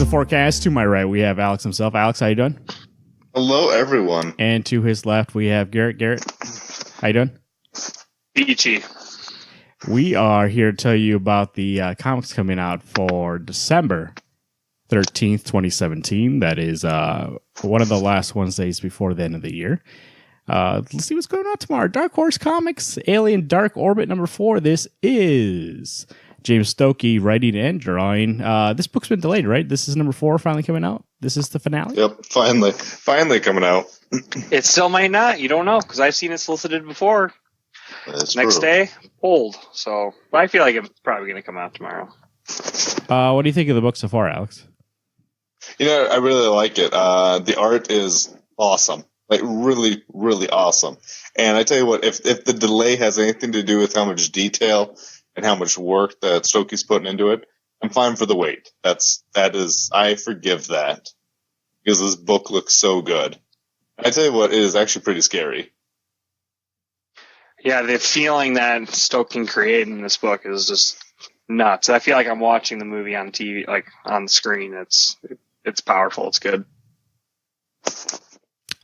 forecast. To my right, we have Alex himself. Alex, how you doing? Hello, everyone. And to his left, we have Garrett. Garrett, how you doing? Peachy. We are here to tell you about the comics coming out for December 13th, 2017. That is one of the last Wednesdays before the end of the year. Let's see what's going on tomorrow. Dark Horse Comics, Alien Dark Orbit number 4. This is James Stokey writing and drawing. This book's been delayed, right? This is number 4 finally coming out. This is the finale? Yep, finally coming out. It still might not. You don't know, because I've seen it solicited before. That's Next true. day, pulled. So, but I feel like it's probably going to come out tomorrow. What do you think of the book so far, Alex? You know, I really like it. The art is awesome. Like, really, really awesome. And I tell you what, if the delay has anything to do with how much detail and how much work that Stokey's putting into it, I'm fine for the wait. I forgive that. Because this book looks so good. I tell you what, it is actually pretty scary. Yeah, the feeling that Stoke can create in this book is just nuts. I feel like I'm watching the movie on TV, like on the screen. It's powerful. It's good.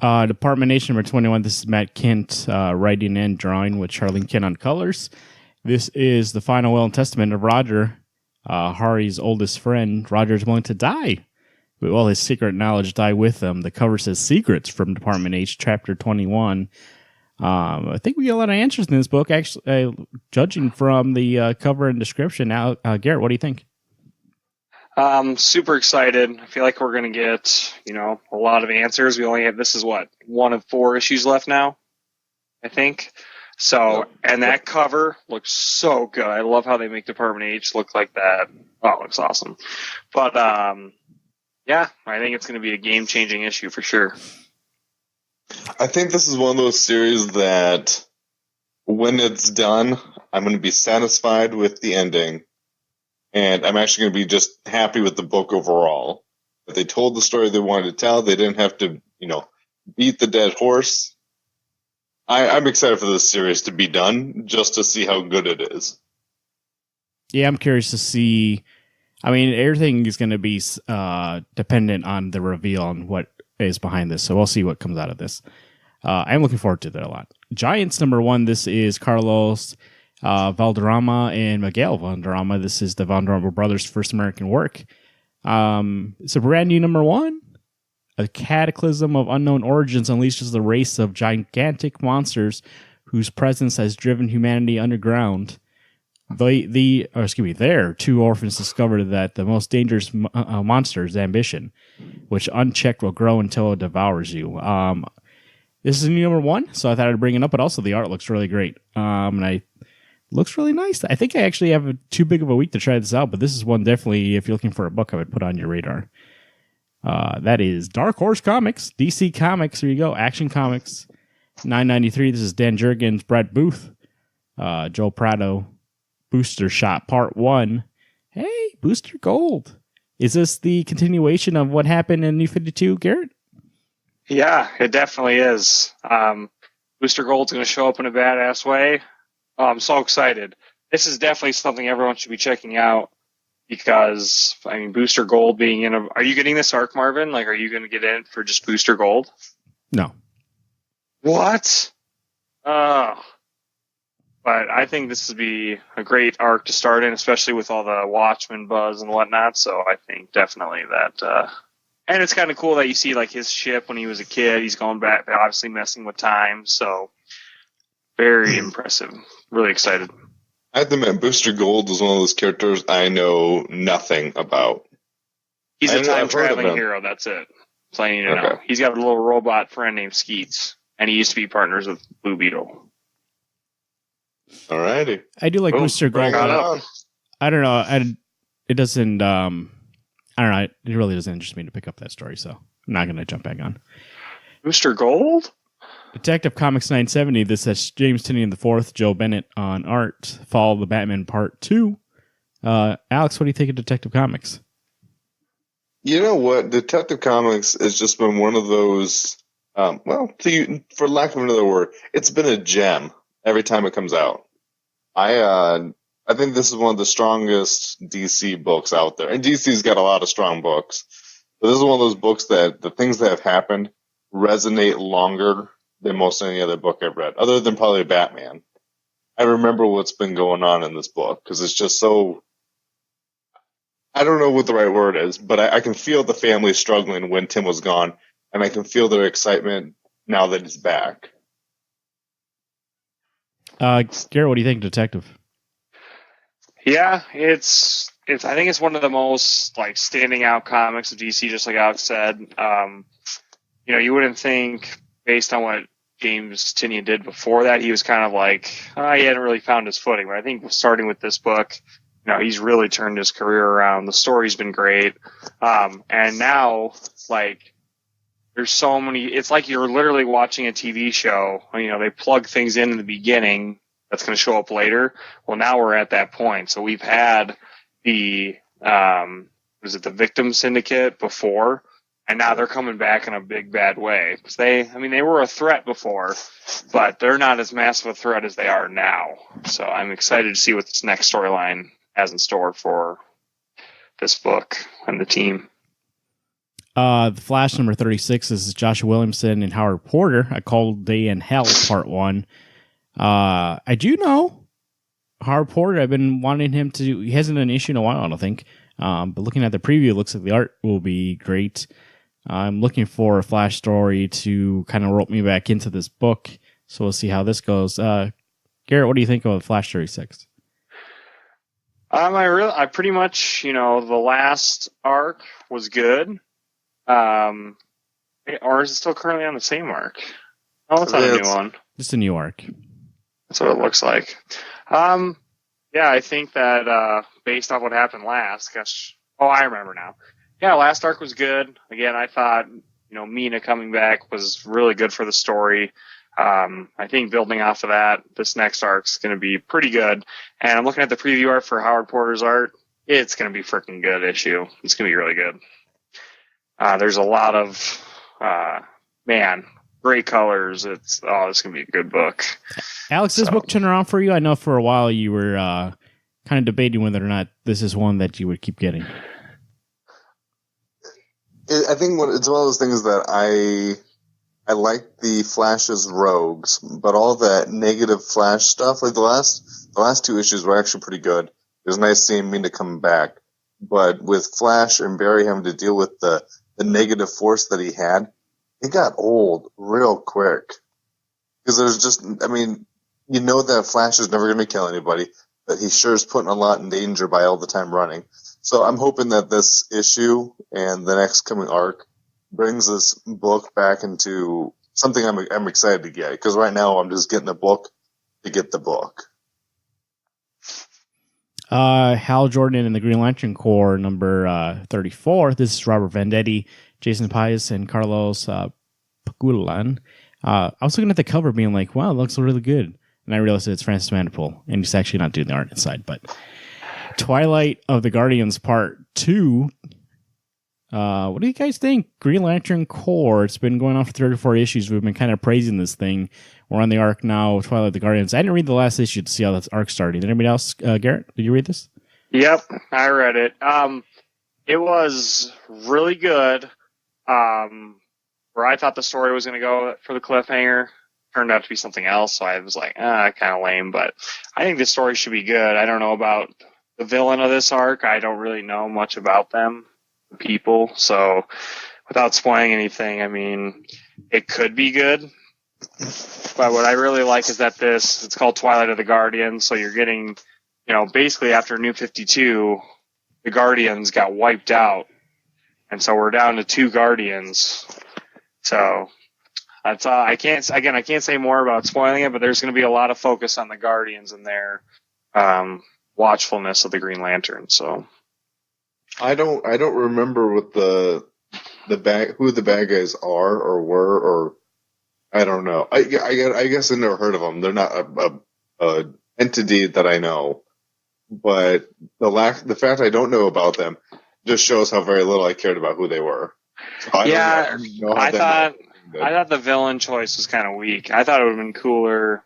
Department Nation number 21. This is Matt Kent writing and drawing with Charlene Kent on colors. This is the final will and testament of Roger, Hari's oldest friend. Roger is willing to die, but all his secret knowledge die with him. The cover says Secrets from Department H, Chapter 21. I think we get a lot of answers in this book, actually, judging from the cover and description. Now, Garrett, what do you think? Super excited. I feel like we're going to get, a lot of answers. We only have, this is what, 1 of 4 issues left now, I think. So, and that cover looks so good. I love how they make Department H look like that. Oh, it looks awesome. But, yeah, I think it's going to be a game-changing issue for sure. I think this is one of those series that when it's done, I'm going to be satisfied with the ending. And I'm actually going to be just happy with the book overall. That they told the story they wanted to tell. They didn't have to, beat the dead horse. I'm excited for this series to be done just to see how good it is. Yeah, I'm curious to see. I mean, everything is going to be dependent on the reveal on what is behind this. So we'll see what comes out of this. I'm looking forward to that a lot. Giants number 1. This is Carlos Valderrama and Miguel Valderrama. This is the Valderrama brothers' first American work. It's a brand new number 1. A cataclysm of unknown origins unleashes the race of gigantic monsters whose presence has driven humanity underground. Their 2 orphans discover that the most dangerous monster is ambition, which unchecked will grow until it devours you. This is new number 1, so I thought I'd bring it up, but also the art looks really great. Looks really nice. I think I actually have too big of a week to try this out, but this is one definitely, if you're looking for a book, I would put on your radar. That is Dark Horse Comics, DC Comics. Here you go, Action Comics, $9.93. This is Dan Jurgens, Brad Booth, Joe Prado. Booster Shot Part 1. Hey, Booster Gold. Is this the continuation of what happened in New 52, Garrett? Yeah, it definitely is. Booster Gold's going to show up in a badass way. Oh, I'm so excited. This is definitely something everyone should be checking out because, Booster Gold being in a... Are you getting this arc, Marvin? Like, are you going to get in for just Booster Gold? No. What? Oh. But I think this would be a great arc to start in, especially with all the Watchmen buzz and whatnot. So I think definitely that... and it's kind of cool that you see like his ship when he was a kid. He's going back, obviously messing with time. So very impressive. Really excited. I have to admit, Booster Gold is one of those characters I know nothing about. He's a time-traveling hero, that's it. Plain you know. He's got a little robot friend named Skeets, and he used to be partners with Blue Beetle. Alrighty. I do like Booster Gold. I don't know. It doesn't. I don't know. It really doesn't interest me to pick up that story, so I'm not going to jump back on. Booster Gold? Detective Comics 970. This has James Tynion IV, Joe Bennett on art. Fall of the Batman Part 2. Alex, what do you think of Detective Comics? You know what? Detective Comics has just been one of those, for lack of another word, it's been a gem every time it comes out. I I think this is one of the strongest DC books out there. And DC's got a lot of strong books. But this is one of those books that the things that have happened resonate longer than most any other book I've read, other than probably Batman. I remember what's been going on in this book because it's just so. I don't know what the right word is, but I can feel the family struggling when Tim was gone, and I can feel their excitement now that he's back. Garrett, what do you think, Detective? Yeah, it's. I think it's one of the most like standing out comics of DC. Just like Alex said, you wouldn't think based on what James Tynion did before that, he was kind of like he hadn't really found his footing. But I think starting with this book, he's really turned his career around. The story's been great, and now like there's so many. It's like you're literally watching a TV show. They plug things in the beginning that's going to show up later. Well, now we're at that point. So we've had the the Victim Syndicate before, and now they're coming back in a big bad way. Because they were a threat before, but they're not as massive a threat as they are now. So I'm excited to see what this next storyline has in store for this book and the team. The Flash number 36 is Joshua Williamson and Howard Porter, A Cold Day in Hell, Part 1. I do know Howard Porter. I've been wanting him to. He hasn't done an issue in a while, I don't think. But looking at the preview, it looks like the art will be great. I'm looking for a Flash story to kind of rope me back into this book. So we'll see how this goes. Garrett, what do you think of Flash 36? I pretty much, the last arc was good. Or is it still currently on the same arc? Oh, it's on a new one. Just a new arc. That's what it looks like. Yeah, I think that based on what happened last, I remember now. Yeah, last arc was good. Again, I thought, Mina coming back was really good for the story. I think building off of that, this next arc's going to be pretty good. And I'm looking at the preview art for Howard Porter's art. It's going to be freaking good issue. It's going to be really good. There's a lot of, great colors. It's going to be a good book. Alex, this book turned around for you? I know for a while you were kind of debating whether or not this is one that you would keep getting. I think it's one of those things that I like the Flash's rogues, but all that negative Flash stuff, like the last two issues were actually pretty good. It was nice seeing Mina come back. But with Flash and Barry having to deal with the negative force that he had, it got old real quick. Because there's just, that Flash is never going to kill anybody, but he sure is putting a lot in danger by all the time running. So I'm hoping that this issue and the next coming arc brings this book back into something I'm excited to get. Because right now I'm just getting a book to get the book. Hal Jordan and the Green Lantern Corps, number 34. This is Robert Venditti, Jason Pius, and Carlos Pagulan. I was looking at the cover being like, wow, it looks really good. And I realized that it's Francis Manapul, and he's actually not doing the art inside. But Twilight of the Guardians Part 2. What do you guys think? Green Lantern Corps. It's been going on for 34 issues. We've been kind of praising this thing. We're on the arc now, Twilight of the Guardians. I didn't read the last issue to see how this arc started. Did anybody else? Garrett, did you read this? Yep, I read it. It was really good. Where I thought the story was going to go for the cliffhanger, turned out to be something else. So I was like, kind of lame. But I think this story should be good. I don't know about the villain of this arc. I don't really know much about them, the people. So without spoiling anything, it could be good. But what I really like is that it's called Twilight of the Guardians. So you're getting, basically after New 52, the Guardians got wiped out. And so we're down to 2 Guardians. So that's I can't say more about spoiling it, but there's going to be a lot of focus on the Guardians and their watchfulness of the Green Lantern. So I don't remember what who the bad guys are or were, or I don't know. I guess I never heard of them. They're not a entity that I know, but the fact I don't know about them just shows how very little I cared about who they were. So I thought the villain choice was kind of weak. I thought it would have been cooler.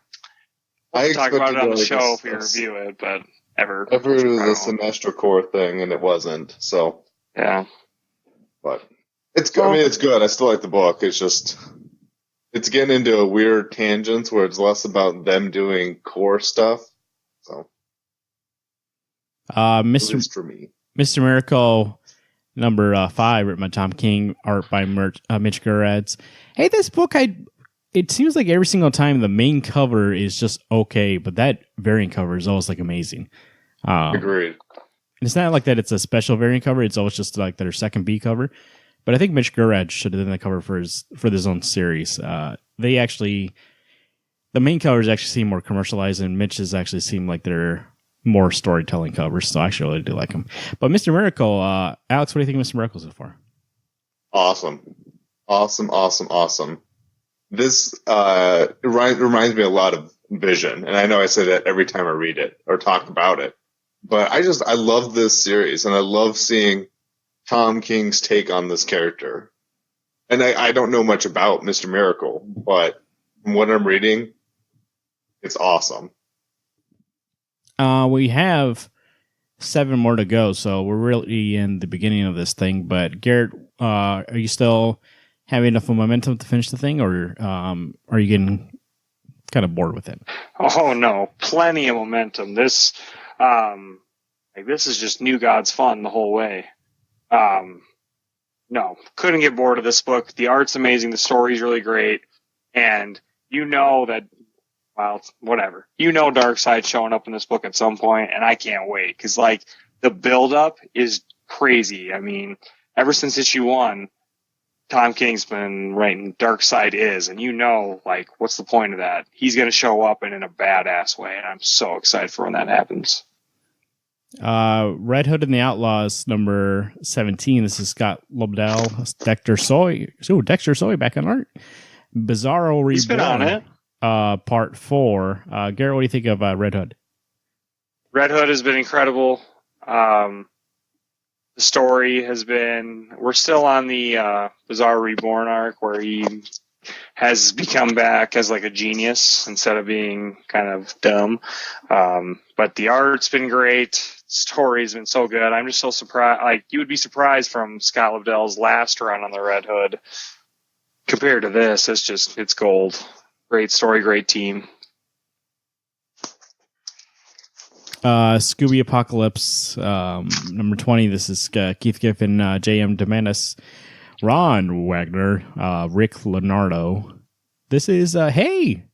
We'll talk about it on the show if we review it, but ever. I've heard it was a Sinestro Corps thing, and it wasn't. So yeah, but it's good. I mean, it's good. I still like the book. It's just it's getting into a weird tangents where it's less about them doing core stuff. So, at least for me, Mr. Miracle number 5, written by Tom King, art by Mitch Gerads. Hey, this book, it seems like every single time the main cover is just okay, but that variant cover is always like amazing. Agreed. It's not like that it's a special variant cover. It's always just like their second B cover. But I think Mitch Gerads should have done the cover for his own series. The main covers actually seem more commercialized, and Mitch's actually seem like they're more storytelling covers. So I actually really do like them. But Mr. Miracle, Alex, what do you think of Mr. Miracle so far? Awesome. This reminds me a lot of Vision, and I know I say that every time I read it or talk about it. But I love this series, and I love seeing Tom King's take on this character. And I don't know much about Mr. Miracle, but from what I'm reading, it's awesome. We have 7 more to go, so we're really in the beginning of this thing. But Garrett, are you still having enough momentum to finish the thing, or are you getting kind of bored with it? Oh no, plenty of momentum. This is just New Gods fun the whole way. No, couldn't get bored of this book. The art's amazing. The story's really great. And you know that, well, whatever. You know Darkseid showing up in this book at some point, and I can't wait. Because, like, the build-up is crazy. I mean, ever since issue 1, Tom King's been writing Darkseid is, and you know, like, what's the point of that? He's going to show up and in a badass way, and I'm so excited for when that happens. Red Hood and the Outlaws, number 17. This is Scott Lobdell, Dexter Soy. So Dexter Soy back on art. Bizarro Reborn. He's been on it. Part 4. Garrett, what do you think of Red Hood? Red Hood has been incredible. The story has been... We're still on the Bizarro Reborn arc where he has become back as like a genius instead of being kind of dumb. But the art's been great. Story's been so good. I'm just so surprised. Like, you would be surprised from Scott Lobdell's last run on the Red Hood compared to this. It's gold. Great story, great team. Scooby Apocalypse, number 20. This is Keith Giffen, J.M. Domanis, Ron Wagner, Rick Leonardo. This is, hey,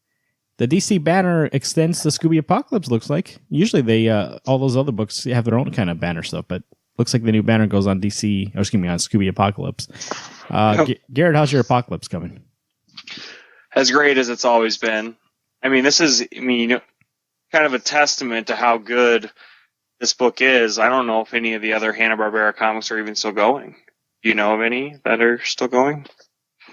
the DC banner extends to Scooby Apocalypse, looks like. Usually they, all those other books have their own kind of banner stuff, but looks like the new banner goes on DC, or excuse me, on Scooby Apocalypse. Garrett, how's your Apocalypse coming? As great as it's always been. I mean, this is, kind of a testament to how good this book is. I don't know if any of the other Hanna-Barbera comics are even still going. Do you know of any that are still going?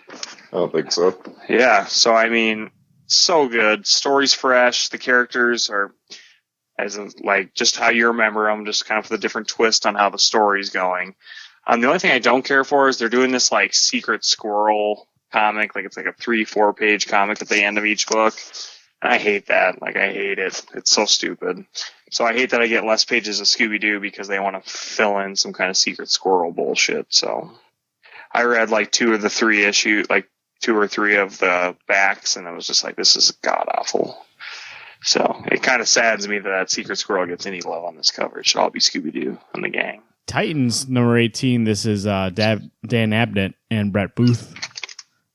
I don't think so. Yeah, so so good. Story's fresh. The characters are just how you remember them, just kind of the different twist on how the story's going. The only thing I don't care for is they're doing this like Secret Squirrel comic, like it's like a 3-4 page comic at the end of each book. And I hate that. Like, I hate it. It's so stupid. So I hate that I get less pages of Scooby-Doo because they want to fill in some kind of Secret Squirrel bullshit. So I read like 2 or 3 of the backs, and I was just like, this is god-awful. So it kind of saddens me that Secret Squirrel gets any love on this cover. It should all be Scooby-Doo and the gang. Titans, number 18. This is Dan Abnett and Brett Booth.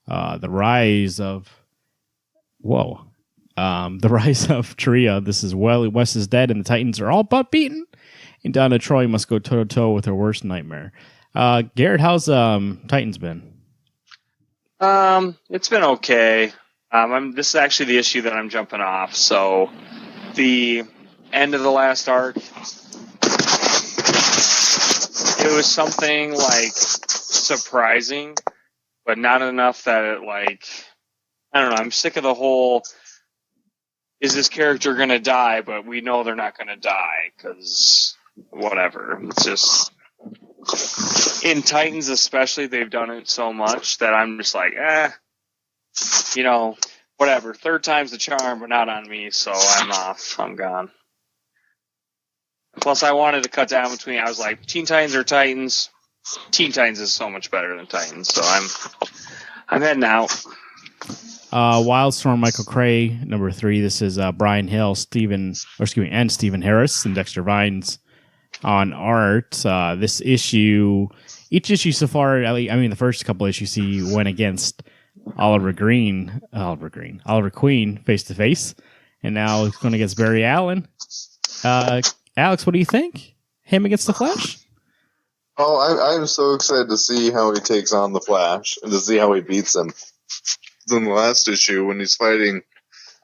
The Rise of... Whoa. The Rise of Tria. This is Wes is dead and the Titans are all but beaten. And Donna Troy must go toe-to-toe with her worst nightmare. Garrett, how's Titans been? It's been okay. This is actually the issue that I'm jumping off. So the end of the last arc, it was something like surprising, but not enough that it like, I don't know, I'm sick of the whole, is this character going to die? But we know they're not going to die because whatever. It's just, in Titans especially, they've done it so much that I'm just like, whatever. Third time's the charm, but not on me, so I'm off. I'm gone. Plus, I wanted to cut down between. I was like, Teen Titans or Titans. Teen Titans is so much better than Titans, so I'm heading out. Wildstorm, Michael Cray, number 3. This is Brian Hill, and Stephen Harris and Dexter Vines on art. This issue, each issue so far, the first couple issues he went against Oliver Queen face to face, and now he's going against Barry Allen. Alex, what do you think? Him against the Flash? Oh, I'm so excited to see how he takes on the Flash and to see how he beats him. In the last issue, when he's fighting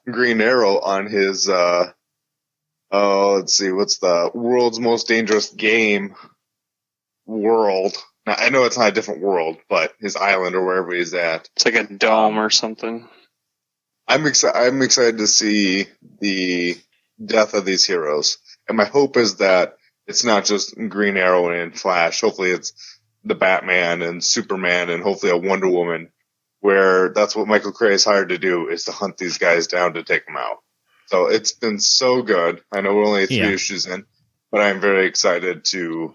Green Arrow on his, let's see, what's the world's most dangerous game world? Now, I know it's not a different world, but his island or wherever he's at. It's like a dome or something. I'm excited to see the death of these heroes. And my hope is that it's not just Green Arrow and Flash. Hopefully it's the Batman and Superman and hopefully a Wonder Woman, where that's what Michael Cray is hired to do, is to hunt these guys down to take them out. So it's been so good. I know we're only 3 issues in, but I'm very excited to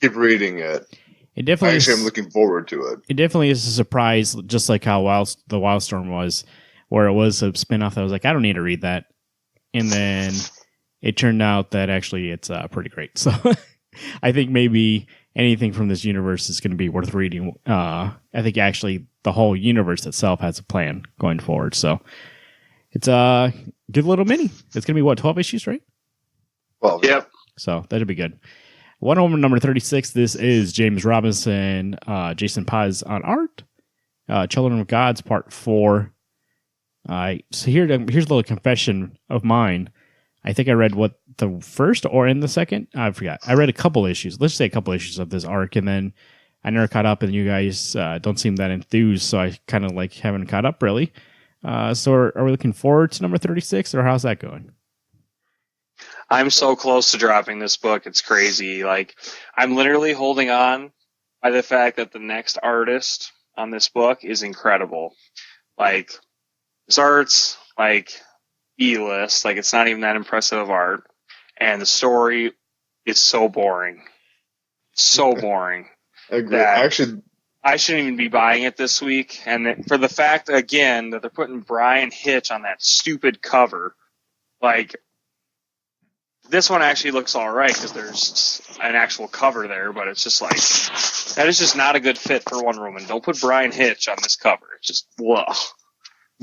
keep reading it. It definitely I'm looking forward to it. It definitely is a surprise, just like how the Wildstorm was, where it was a spinoff that was like, I don't need to read that. And then it turned out that actually it's pretty great. So I think maybe anything from this universe is going to be worth reading. I think actually the whole universe itself has a plan going forward. So it's a good little mini. It's going to be, 12 issues, right? Well, yep. So that'll be good. Wonder Woman number 36. This is James Robinson, Jason Paz on art. Children of Gods, part 4. So here's a little confession of mine. I think I read the first or in the second. I forgot. I read a couple issues. Let's say a couple issues of this arc, and then I never caught up. And you guys don't seem that enthused, so I kind of haven't caught up really. So are we looking forward to number 36, or how's that going? I'm so close to dropping this book. It's crazy. I'm literally holding on by the fact that the next artist on this book is incredible. This art's E-list. It's not even that impressive of art. And the story is so boring. So boring. I agree. Actually, I shouldn't even be buying it this week. And for the fact, again, that they're putting Brian Hitch on that stupid cover, this one actually looks all right because there's an actual cover there, but it's just that is just not a good fit for Wonder Woman. Don't put Brian Hitch on this cover. It's just, ugh.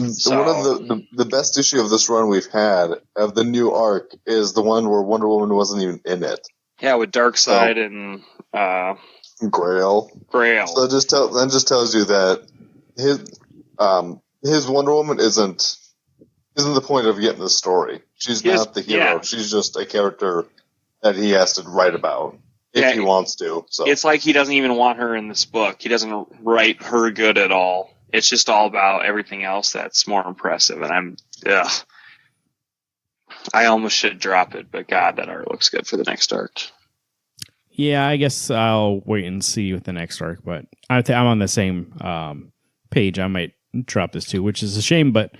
So, one of the best issue of this run we've had of the new arc is the one where Wonder Woman wasn't even in it. Yeah, with Darkseid and Grail. So that just tells you that his Wonder Woman isn't the point of getting the story. She's not the hero. Yeah. She's just a character that he has to write about if he wants to. So it's like he doesn't even want her in this book. He doesn't write her good at all. It's just all about everything else that's more impressive. And I almost should drop it, but God, that art looks good for the next arc. Yeah, I guess I'll wait and see with the next arc, but I'm on the same page. I might drop this too, which is a shame, but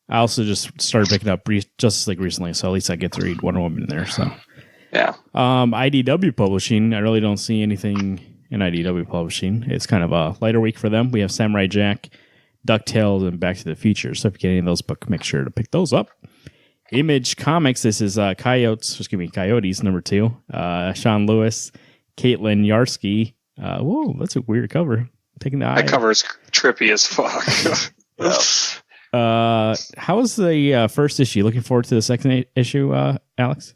I also just started picking up Justice League recently, so at least I get to read Wonder Woman in there. So yeah. IDW Publishing, I really don't see anything in IDW Publishing. It's kind of a lighter week for them. We have Samurai Jack, DuckTales, and Back to the Future. So if you get any of those books, make sure to pick those up. Image Comics, this is Coyotes, number 2. Sean Lewis, Caitlin Yarsky. Whoa, that's a weird cover. Taking the eye. That cover is trippy as fuck. How was the first issue? Looking forward to the second issue, Alex?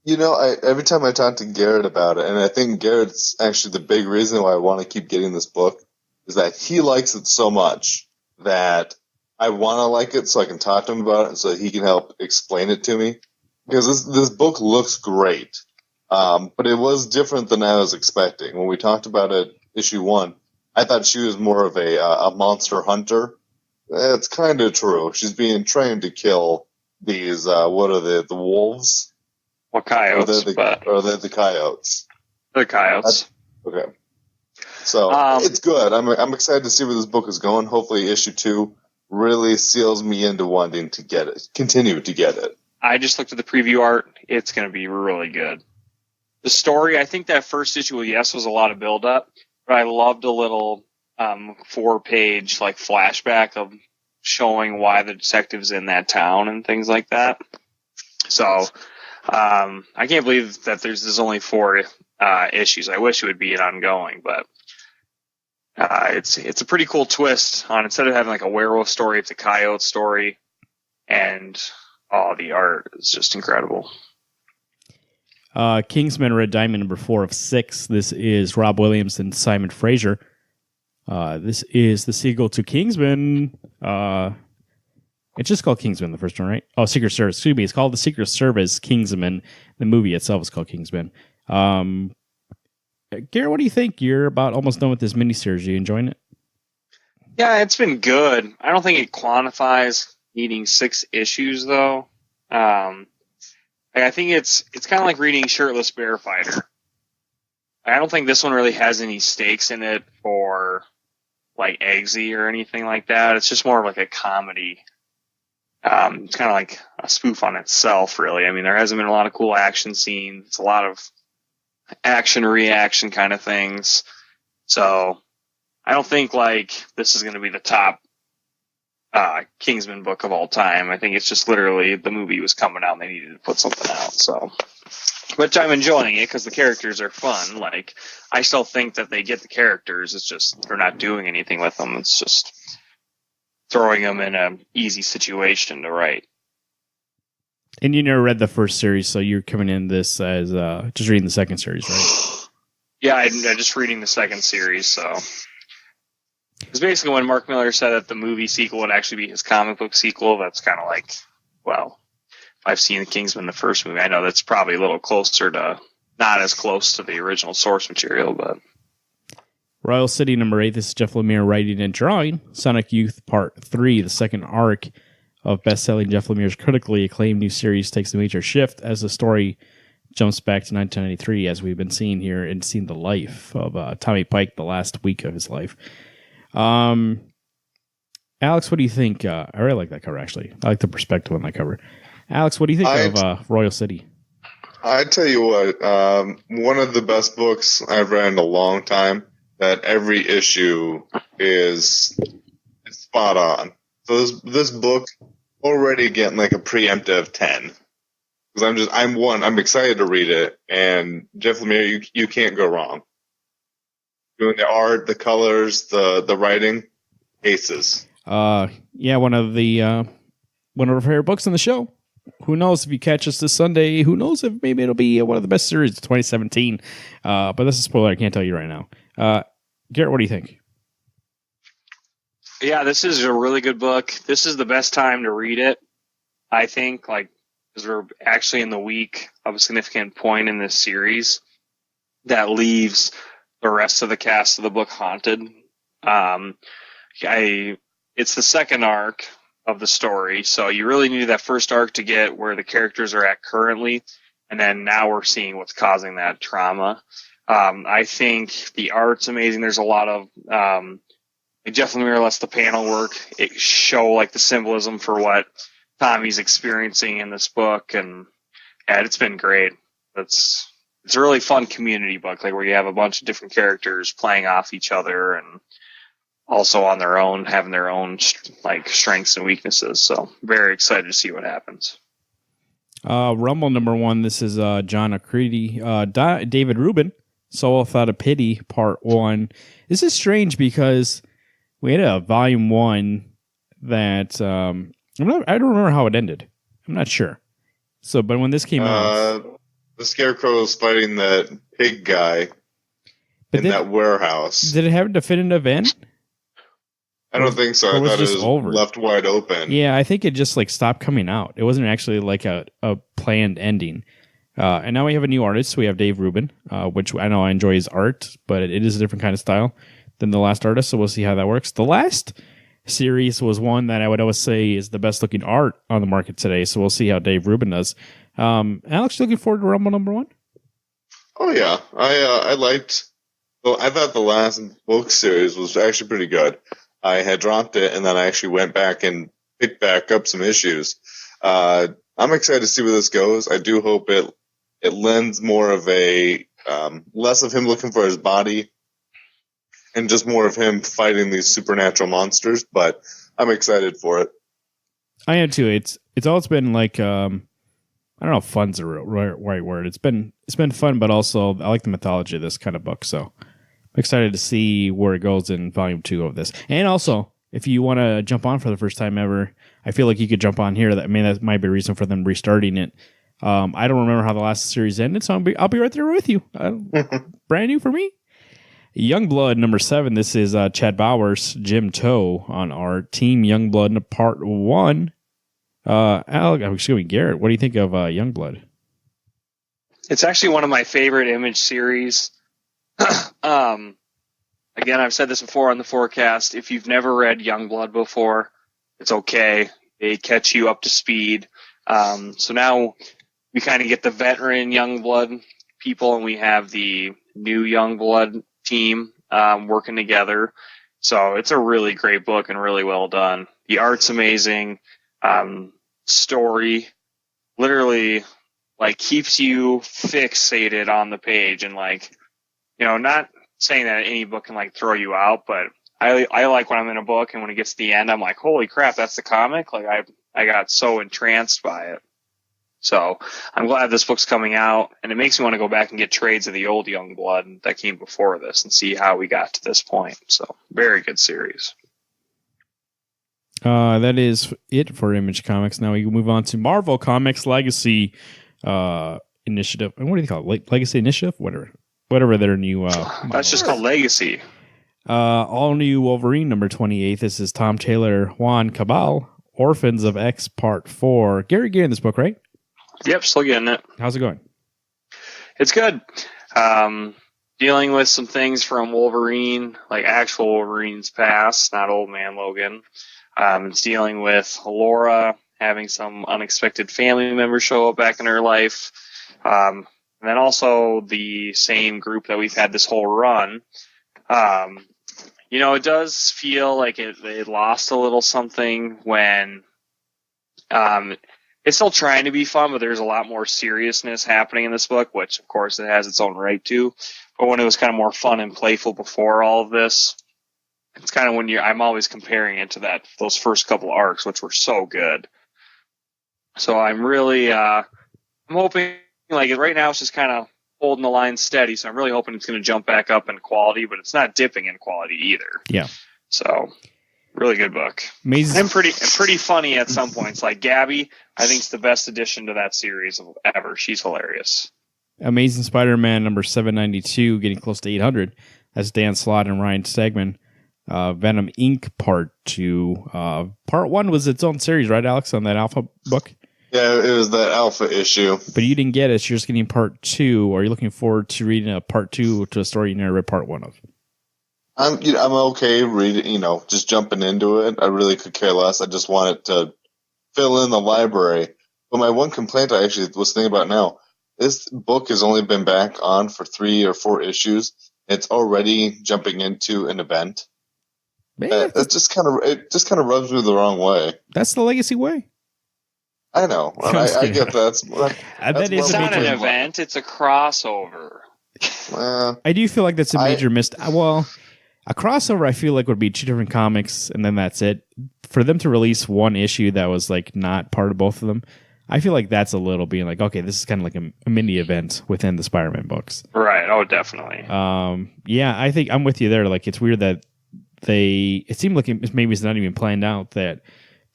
Every time I talk to Garrett about it, and I think Garrett's actually the big reason why I want to keep getting this book, is that he likes it so much that I want to like it so I can talk to him about it and so he can help explain it to me. Because this book looks great, but it was different than I was expecting. When we talked about it, issue 1, I thought she was more of a monster hunter. That's kind of true. She's being trained to kill these, what are they, the wolves? Well, coyotes. Or they're the coyotes? The coyotes. Okay. So, it's good. I'm excited to see where this book is going. Hopefully issue 2 really seals me into wanting to get it, continue to get it. I just looked at the preview art. It's going to be really good. The story, I think that first issue, was a lot of build up, but I loved a little 4-page like flashback of showing why the detective's in that town and things like that. So I can't believe that there's only 4 issues. I wish it would be an ongoing, but it's a pretty cool twist on, instead of having like a werewolf story, it's a coyote story, and the art is just incredible. Kingsman Red Diamond number 4 of 6. This is Rob Williams and Simon Fraser. This is the sequel to Kingsman. It's just called Kingsman, the first one, right? Oh, Secret Service. Excuse me. It's called the Secret Service Kingsman. The movie itself is called Kingsman. Garrett, what do you think? You're about almost done with this miniseries. Are you enjoying it? Yeah, it's been good. I don't think it quantifies needing 6 issues, though. I think it's kind of like reading Shirtless Bear Fighter. I don't think this one really has any stakes in it for like Eggsy or anything like that. It's just more of like a comedy. It's kind of like a spoof on itself, really. I mean, there hasn't been a lot of cool action scenes. It's a lot of action reaction kind of things. So I don't think like this is going to be the top Kingsman book of all time. I think it's just literally the movie was coming out and they needed to put something out. So, which I'm enjoying it because the characters are fun. Like, I still think that they get the characters. It's just they're not doing anything with them. It's just throwing them in an easy situation to write. And you never read the first series, so you're coming in this as just reading the second series, right? Yeah, I'm just reading the second series, so. Because basically when Mark Miller said that the movie sequel would actually be his comic book sequel, that's kind of like, well, if I've seen the Kingsman, the first movie, I know that's probably a little closer to, not as close to the original source material, but. Royal City number 8, this is Jeff Lemire writing and drawing. Sonic Youth Part 3, the second arc of best-selling Jeff Lemire's critically acclaimed new series, takes a major shift as the story jumps back to 1993, as we've been seeing here and seen the life of Tommy Pike, the last week of his life. Alex, what do you think? I really like that cover, actually. I like the perspective on that cover. Alex, what do you think of Royal City? I tell you what, one of the best books I've read in a long time, that every issue is spot on. So this book already getting like a preemptive 10. Because I'm excited to read it, and Jeff Lemire, you can't go wrong. Doing the art, the colors, the writing, aces. Yeah, one of our favorite books on the show. Who knows if you catch us this Sunday? Who knows if maybe it'll be one of the best series of 2017? But this is a spoiler. I can't tell you right now. Garrett, what do you think? Yeah, this is a really good book. This is the best time to read it, I think, like, because we're actually in the week of a significant point in this series that leaves the rest of the cast of the book haunted. It's the second arc of the story, so you really need that first arc to get where the characters are at currently, and then now we're seeing what's causing that trauma. I think the art's amazing. There's a lot of Jeff Lemire lets the panel work show like the symbolism for what Tommy's experiencing in this book, and it's been great. It's a really fun community book, like where you have a bunch of different characters playing off each other and also on their own, having their own like strengths and weaknesses. So very excited to see what happens. Rumble number 1. This is John Acredi, David Rubin, Soul Without a Pity, Part 1. This is strange because we had a volume 1 that I don't remember how it ended. I'm not sure. So, but when this came out, the Scarecrow was fighting that pig guy that warehouse. Did it have a definitive end? I don't think so. I thought it was over. Left wide open. Yeah, I think it just like stopped coming out. It wasn't actually like a planned ending. And now we have a new artist. We have Dave Rubin, which I know I enjoy his art, but it is a different kind of style than the last artist, so we'll see how that works. The last series was one that I would always say is the best looking art on the market today, so we'll see how Dave Rubin does. Alex, you looking forward to Rumble number 1? Oh yeah, I liked. Well, I thought the last book series was actually pretty good. I had dropped it, and then I actually went back and picked back up some issues. I I'm excited to see where this goes. I do hope it lends more of a less of him looking for his body and just more of him fighting these supernatural monsters. But I'm excited for it. I am too. It's always been like I don't know if fun's the right word. It's been fun, but also I like the mythology of this kind of book. So I'm excited to see where it goes in volume 2 of this. And also, if you want to jump on for the first time ever, I feel like you could jump on here. That might be a reason for them restarting it. I don't remember how the last series ended, so I'll be right there with you. Brand new for me. Youngblood number 7. This is Chad Bowers, Jim Toe on art. Team Youngblood part 1. Garrett, what do you think of Youngblood? It's actually one of my favorite Image series. Again, I've said this before on the forecast. If you've never read Youngblood before, it's okay. They catch you up to speed. So now we kind of get the veteran Youngblood people, and we have the new Youngblood team working together. So it's a really great book and really well done. The art's amazing. Story literally like keeps you fixated on the page, and like, you know, not saying that any book can like throw you out, but I like when I'm in a book and when it gets to the end, I'm like, holy crap, that's the comic. Like I got so entranced by it. So I'm glad this book's coming out, and it makes me want to go back and get trades of the old Youngblood that came before this and see how we got to this point. So very good series. That is it for Image Comics. Now we can move on to Marvel Comics Legacy Initiative. What do you call it? Legacy Initiative? Whatever their new... That's just called Legacy. All new Wolverine number 28. This is Tom Taylor, Juan Cabal, Orphans of X Part 4. Gary getting this book, right? Yep, still getting it. How's it going? It's good. Dealing with some things from Wolverine, like actual Wolverine's past, not Old Man Logan. It's dealing with Laura having some unexpected family members show up back in her life. And then also the same group that we've had this whole run. You know, it does feel like it lost a little something when it's still trying to be fun, but there's a lot more seriousness happening in this book, which, of course, it has its own right to. But when it was kind of more fun and playful before all of this, it's kind of when I'm always comparing it to those first couple arcs, which were so good. So I'm really, I'm hoping, like, right now it's just kind of holding the line steady. So I'm really hoping it's going to jump back up in quality, but it's not dipping in quality either. Yeah. So really good book. Amazing. And pretty funny at some points. Like Gabby, I think it's the best addition to that series ever. She's hilarious. Amazing Spider-Man number 792, getting close to 800. That's Dan Slott and Ryan Stegman. Venom Inc. Part 2. Part 1 was its own series, right, Alex, on that Alpha book? Yeah, it was that Alpha issue. But you didn't get it, so you're just getting Part 2. Are you looking forward to reading a Part 2 to a story you never read Part 1 of? I'm okay reading, just jumping into it. I really could care less. I just want it to fill in the library. But my one complaint I actually was thinking about now, this book has only been back on for 3 or 4 issues. It's already jumping into an event. Man, it just kind of rubs me the wrong way. That's the Legacy way. I know. I get that. It's not an event. It's a crossover. I do feel like that's a major Well, a crossover I feel like would be 2 different comics, and then that's it. For them to release one issue that was like not part of both of them, I feel like that's a little being like, okay, this is kind of like a mini event within the Spider-Man books. Right. Oh, definitely. Yeah, I think I'm with you there. Like, it's weird that it seemed like maybe it's not even planned out that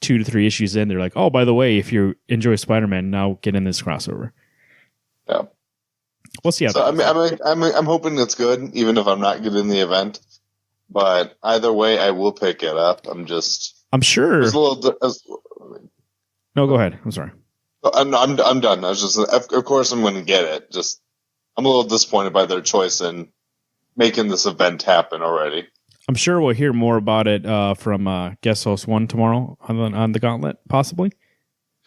2 to 3 issues in, they're like, oh, by the way, if you enjoy Spider-Man, now get in this crossover. Yeah. We'll see how that goes. I'm hoping it's good, even if I'm not getting the event. But either way, I will pick it up. I'm sure. No, go ahead. I'm sorry. I'm done. Of course I'm going to get it. I'm a little disappointed by their choice in making this event happen already. I'm sure we'll hear more about it from guest host 1 tomorrow on the Gauntlet, possibly.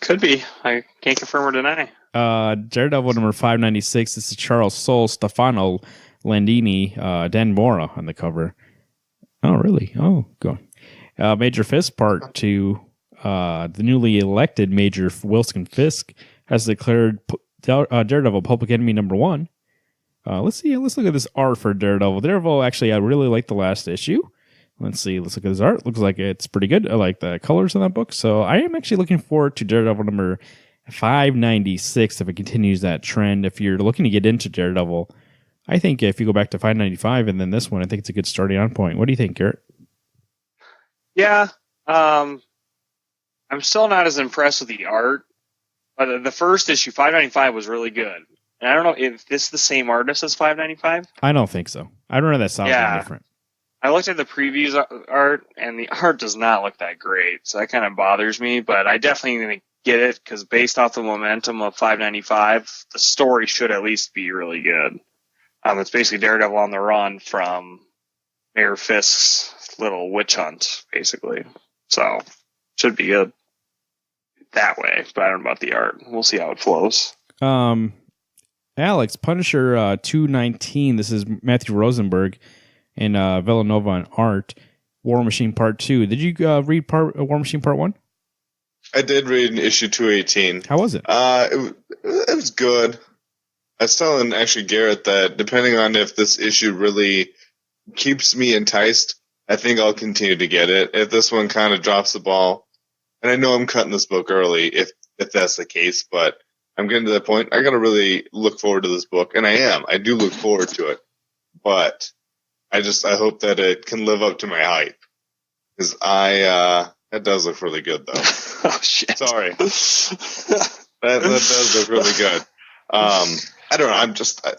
Could be. I can't confirm or deny. Daredevil number 596. This is Charles Soule, Stefano Landini, Dan Mora on the cover. Oh, really? Oh, go on. Major Fist Part 2. the newly elected Major Wilson Fisk has declared Daredevil Public Enemy #1. Let's look at this art for Daredevil. Daredevil, actually, I really like the last issue. Let's look at his art. Looks like it's pretty good. I like the colors in that book. So I am actually looking forward to Daredevil number 596 if it continues that trend. If you're looking to get into Daredevil, I think if you go back to 595 and then this one, I think it's a good starting on point. What do you think, Garrett? Yeah. I'm still not as impressed with the art. But the first issue, 595, was really good. And I don't know if this is the same artist as 595. I don't think so. I don't know that sounds different. I looked at the previews art, and the art does not look that great. So that kind of bothers me. But I definitely going to get it, because based off the momentum of 595, the story should at least be really good. It's basically Daredevil on the run from Mayor Fisk's little witch hunt, basically. So, should be good that way. But I don't know about the art. We'll see how it flows. Alex, Punisher 219. This is Matthew Rosenberg and Villanova on art. War Machine Part 2. Did you read War Machine Part 1? I did read issue 218. How was it? It was good. I was telling actually Garrett that depending on if this issue really keeps me enticed, I think I'll continue to get it. If this one kind of drops the ball, and I know I'm cutting this book early if that's the case, but I'm getting to that point. I got to really look forward to this book, and I am. I do look forward to it, but I hope that it can live up to my hype, because that does look really good though. Oh shit! Sorry, that does look really good. I don't know.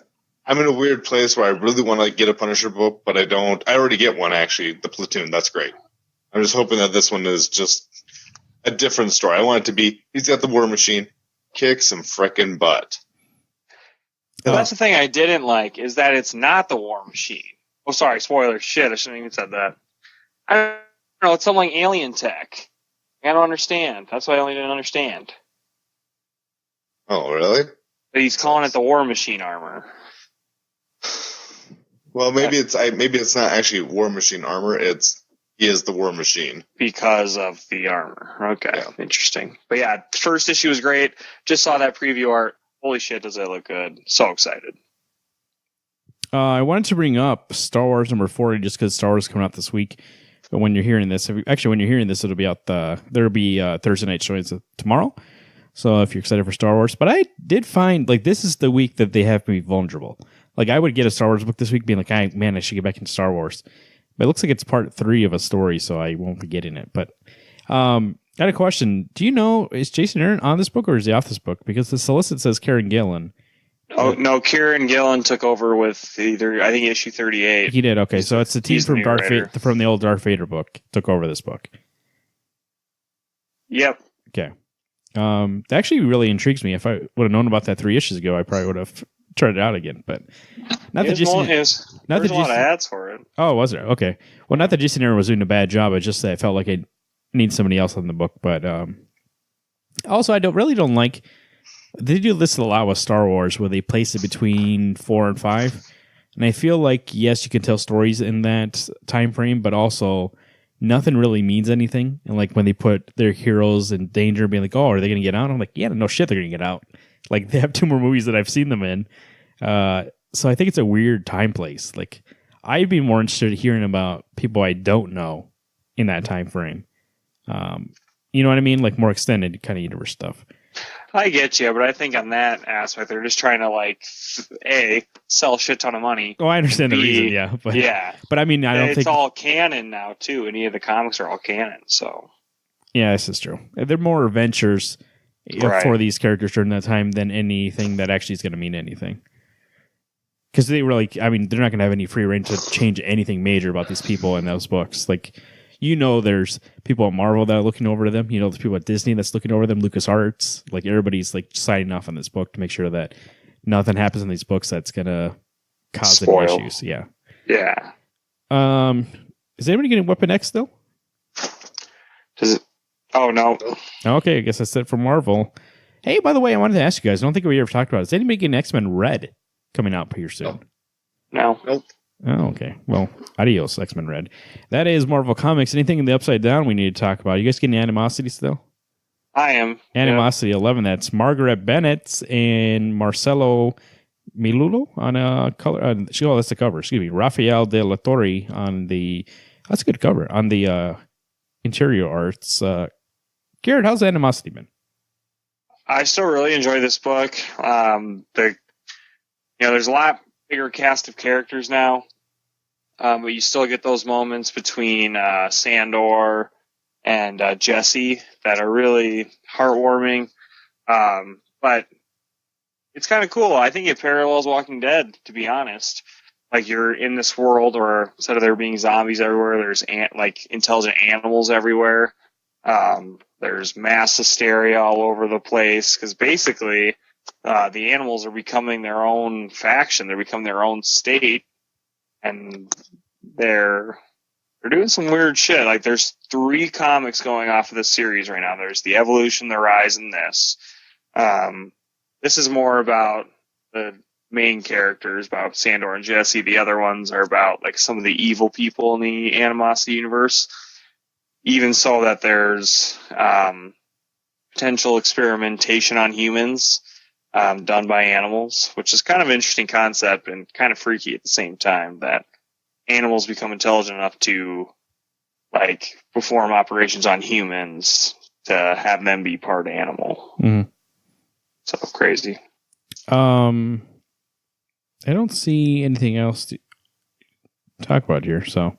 I'm in a weird place where I really want to get a Punisher book, but I don't. I already get one, actually, the Platoon. That's great. I'm just hoping that this one is just a different story. I want it to be, he's got the War Machine, kick some frickin' butt. Well, that's the thing I didn't like, is that it's not the War Machine. Oh, sorry, spoiler. Shit, I shouldn't even said that. I don't know, it's something like alien tech. I don't understand. That's what I didn't understand. Oh, really? But he's calling it the War Machine armor. Well, maybe it's not actually War Machine armor. He is the War Machine because of the armor. Okay, yeah. Interesting. But yeah, first issue was great. Just saw that preview art. Holy shit, does it look good? So excited. I wanted to bring up Star Wars number 40 just because Star Wars is coming out this week. But when you're hearing this, it'll be out. There'll be Thursday night showings tomorrow. So if you're excited for Star Wars, but I did find this is the week that they have me vulnerable. I would get a Star Wars book this week, being like, I should get back into Star Wars. But it looks like it's part 3 of a story, so I won't be getting it. But I got a question. Do you know, is Jason Aaron on this book or is he off this book? Because the solicit says Kieran Gillen. Oh, no, Kieran Gillen took over with I think issue 38. He did, okay. So it's the team from from the old Darth Vader book took over this book. Yep. Okay. That actually really intrigues me. If I would have known about that 3 issues ago, I probably would have tried it out again. But not that Jason, there's a lot of ads for it. Oh, was there? Okay. Well, not that Jason Aaron was doing a bad job. It's just that I felt like I need somebody else on the book. But also, I don't like. They do this a lot with Star Wars, where they place it between 4 and 5, and I feel like yes, you can tell stories in that time frame, but also nothing really means anything. And when they put their heroes in danger, being like, "Oh, are they going to get out?" I'm like, "Yeah, no shit, they're going to get out." They have 2 more movies that I've seen them in, so I think it's a weird time place. I'd be more interested in hearing about people I don't know in that time frame. You know what I mean? More extended kind of universe stuff. I get you, but I think on that aspect, they're just trying to A, sell a shit ton of money. Oh, I understand the reason, yeah. But, yeah. But I mean, I don't think... It's all canon now, too. Any of the comics are all canon, so... Yeah, this is true. They're more adventures for these characters during that time than anything that actually is going to mean anything. Because they really... they're not going to have any free reign to change anything major about these people in those books. There's people at Marvel that are looking over them. There's people at Disney that's looking over them. LucasArts, everybody's signing off on this book to make sure that nothing happens in these books that's gonna cause any issues. Yeah. Yeah. Is anybody getting Weapon X still? Does it? Oh no. Okay, I guess that's it for Marvel. Hey, by the way, I wanted to ask you guys. I don't think we ever talked about it. Is anybody getting X-Men Red coming out here soon? No. Nope. Oh, okay. Well, adios, X-Men Red. That is Marvel Comics. Anything in the Upside Down we need to talk about? You guys getting Animosity still? I am. Animosity 11. That's Margaret Bennett and Marcelo Milulo on a color. That's the cover. Excuse me. Rafael de la Torre on the. That's a good cover on the interior arts. Garrett, how's Animosity been? I still really enjoy this book. There's a lot bigger cast of characters now, but you still get those moments between Sandor and Jesse that are really heartwarming. But it's kind of cool. I think it parallels Walking Dead, to be honest. Like, you're in this world where instead of there being zombies everywhere, there's intelligent animals everywhere. There's mass hysteria all over the place because basically the animals are becoming their own faction. They're becoming their own state, and they're doing some weird shit. Like, there's 3 comics going off of this series right now. There's the Evolution, the Rise, and this. This is more about the main characters, about Sandor and Jesse. The other ones are about like some of the evil people in the Animosity universe. Even so that there's potential experimentation on humans done by animals, which is kind of an interesting concept and kind of freaky at the same time, that animals become intelligent enough to like perform operations on humans to have them be part animal. Mm-hmm. So crazy. I don't see anything else to talk about here, so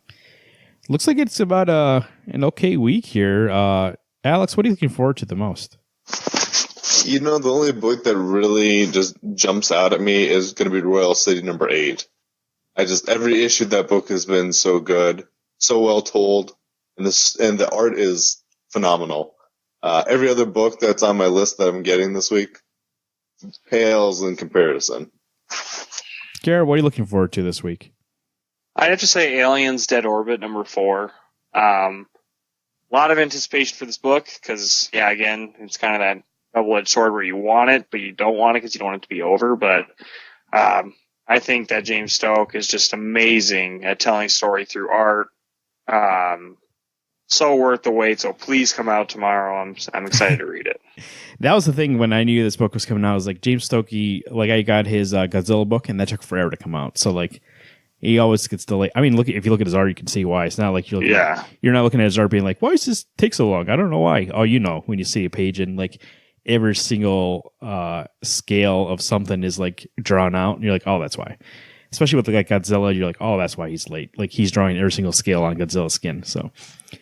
looks like it's about an okay week here. Alex, what are you looking forward to the most? The only book that really just jumps out at me is going to be Royal City number 8. Every issue of that book has been so good, so well told, and the art is phenomenal. Every other book that's on my list that I'm getting this week pales in comparison. Garrett, what are you looking forward to this week? I'd have to say Aliens Dead Orbit number 4. A lot of anticipation for this book because, again, it's kind of that double-edged sword where you want it, but you don't want it because you don't want it to be over. But I think that James Stoke is just amazing at telling story through art. So worth the wait. So please come out tomorrow. I'm excited to read it. That was the thing when I knew this book was coming out. I was like, James Stokey, like I got his Godzilla book, and that took forever to come out. So like, he always gets delayed. I mean, if you look at his art, you can see why. It's not like you're not looking at his art being like, why does this take so long? I don't know why. Oh, when you see a page and like every single scale of something is like drawn out, and you're like, oh, that's why. Especially with like Godzilla, you're like, oh, that's why he's late. Like he's drawing every single scale on Godzilla's skin. So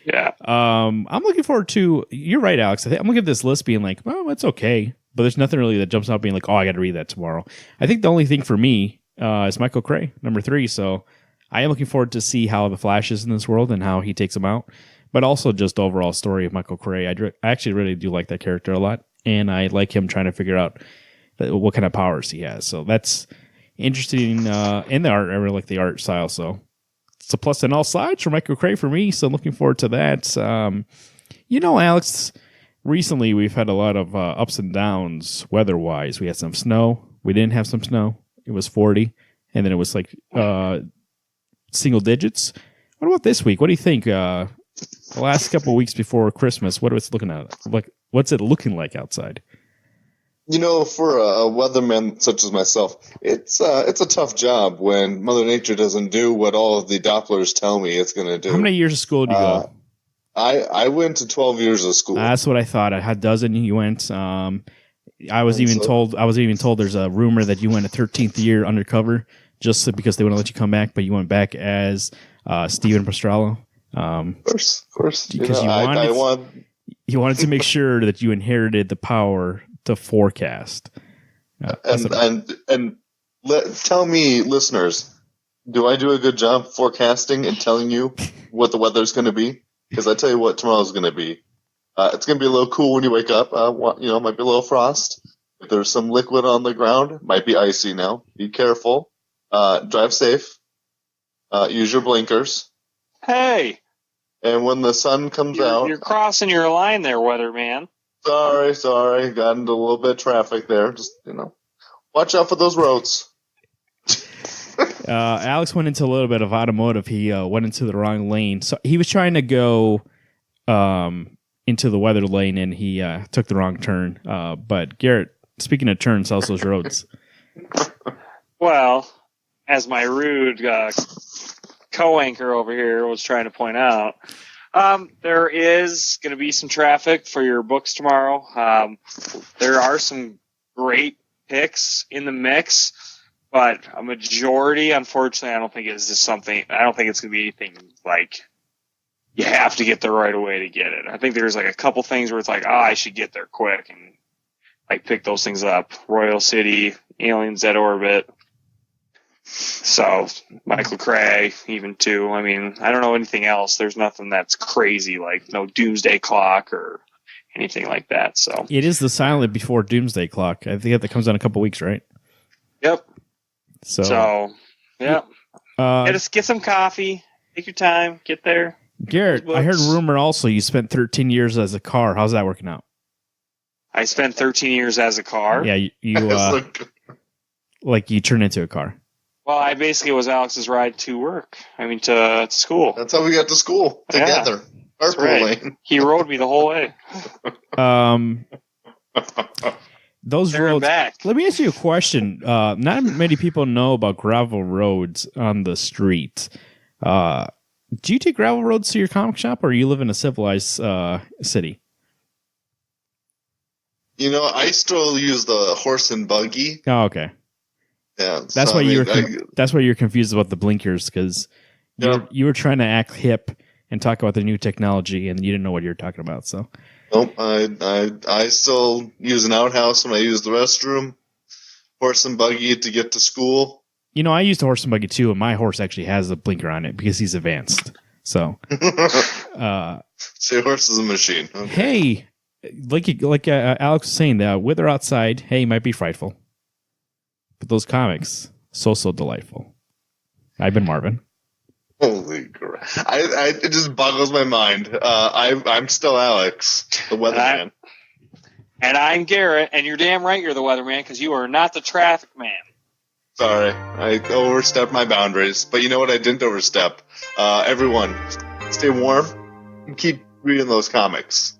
yeah, I'm looking forward to. You're right, Alex. I'm looking at this list being like, well, it's okay, but there's nothing really that jumps out being like, oh, I got to read that tomorrow. I think the only thing for me is Michael Cray, number 3. So I am looking forward to see how the Flash is in this world and how he takes them out, but also just overall story of Michael Cray. I actually really do like that character a lot, and I like him trying to figure out what kind of powers he has. So that's interesting in the art. I really like the art style. So it's a plus on all sides for Michael Cray for me. So I'm looking forward to that. Alex, recently we've had a lot of ups and downs weather-wise. We had some snow. We didn't have some snow. It was 40, and then it was like single digits. What about this week? What do you think? The last couple of weeks before Christmas, what's it looking like outside? For a weatherman such as myself, it's a tough job when Mother Nature doesn't do what all of the Dopplers tell me it's going to do. How many years of school did you go? I went to 12 years of school. That's what I thought. I had a dozen. You went. I was even told there's a rumor that you went a 13th year undercover just because they want to let you come back, but you went back as Steven Pastrello. Of course. Because you wanted to make sure that you inherited the power to forecast. Tell me, listeners, do I do a good job forecasting and telling you what the weather's going to be? Because I tell you what tomorrow's going to be. It's going to be a little cool when you wake up. Might be a little frost. If there's some liquid on the ground, might be icy now. Be careful. Drive safe. Use your blinkers. Hey! And when the sun comes out... You're crossing your line there, weatherman. Sorry. Got into a little bit of traffic there. Just, watch out for those roads. Alex went into a little bit of automotive. He went into the wrong lane. So he was trying to go into the weather lane, and he took the wrong turn. But Garrett, speaking of turns, how's those roads? Well, as my rude co-anchor over here was trying to point out, there is going to be some traffic for your books tomorrow. There are some great picks in the mix, but a majority, unfortunately, I don't think it's going to be anything like you have to get there right away to get it. I think there's like a couple things where it's like, I should get there quick and like pick those things up. Royal City, Aliens at Orbit. So Michael Craig, even too. I mean, I don't know anything else. There's nothing that's crazy, like no Doomsday Clock or anything like that. So it is the silent before Doomsday Clock. I think that comes out in a couple weeks, right? Yep. So yeah. Get some coffee. Take your time. Get there. Garrett, I heard rumor also you spent 13 years as a car. How's that working out? I spent 13 years as a car. Yeah, you like you turned into a car. Well, I basically was Alex's ride to work. I mean, to school. That's how we got to school together. That's right. He rode me the whole way. Those there roads. Back. Let me ask you a question. Not many people know about gravel roads on the street. Do you take gravel roads to your comic shop, or you live in a civilized city? You know, I still use the horse and buggy. Oh, okay. Yeah, that's why that's why you're confused about the blinkers, because you were trying to act hip and talk about the new technology, and you didn't know what you were talking about. So, nope. I still use an outhouse when I use the restroom. Horse and buggy to get to school. You know, I used a horse and buggy too, and my horse actually has a blinker on it because he's advanced. So, say horse is a machine. Hey, Okay. like Alex was saying, the weather outside, hey, might be frightful. But those comics, so delightful. I've been Marvin. Holy crap! It just boggles my mind. I'm still Alex, the weatherman. And I'm Garrett, and you're damn right you're the weatherman, because you are not the traffic man. Sorry, I overstepped my boundaries. But you know what I didn't overstep? Everyone, stay warm and keep reading those comics.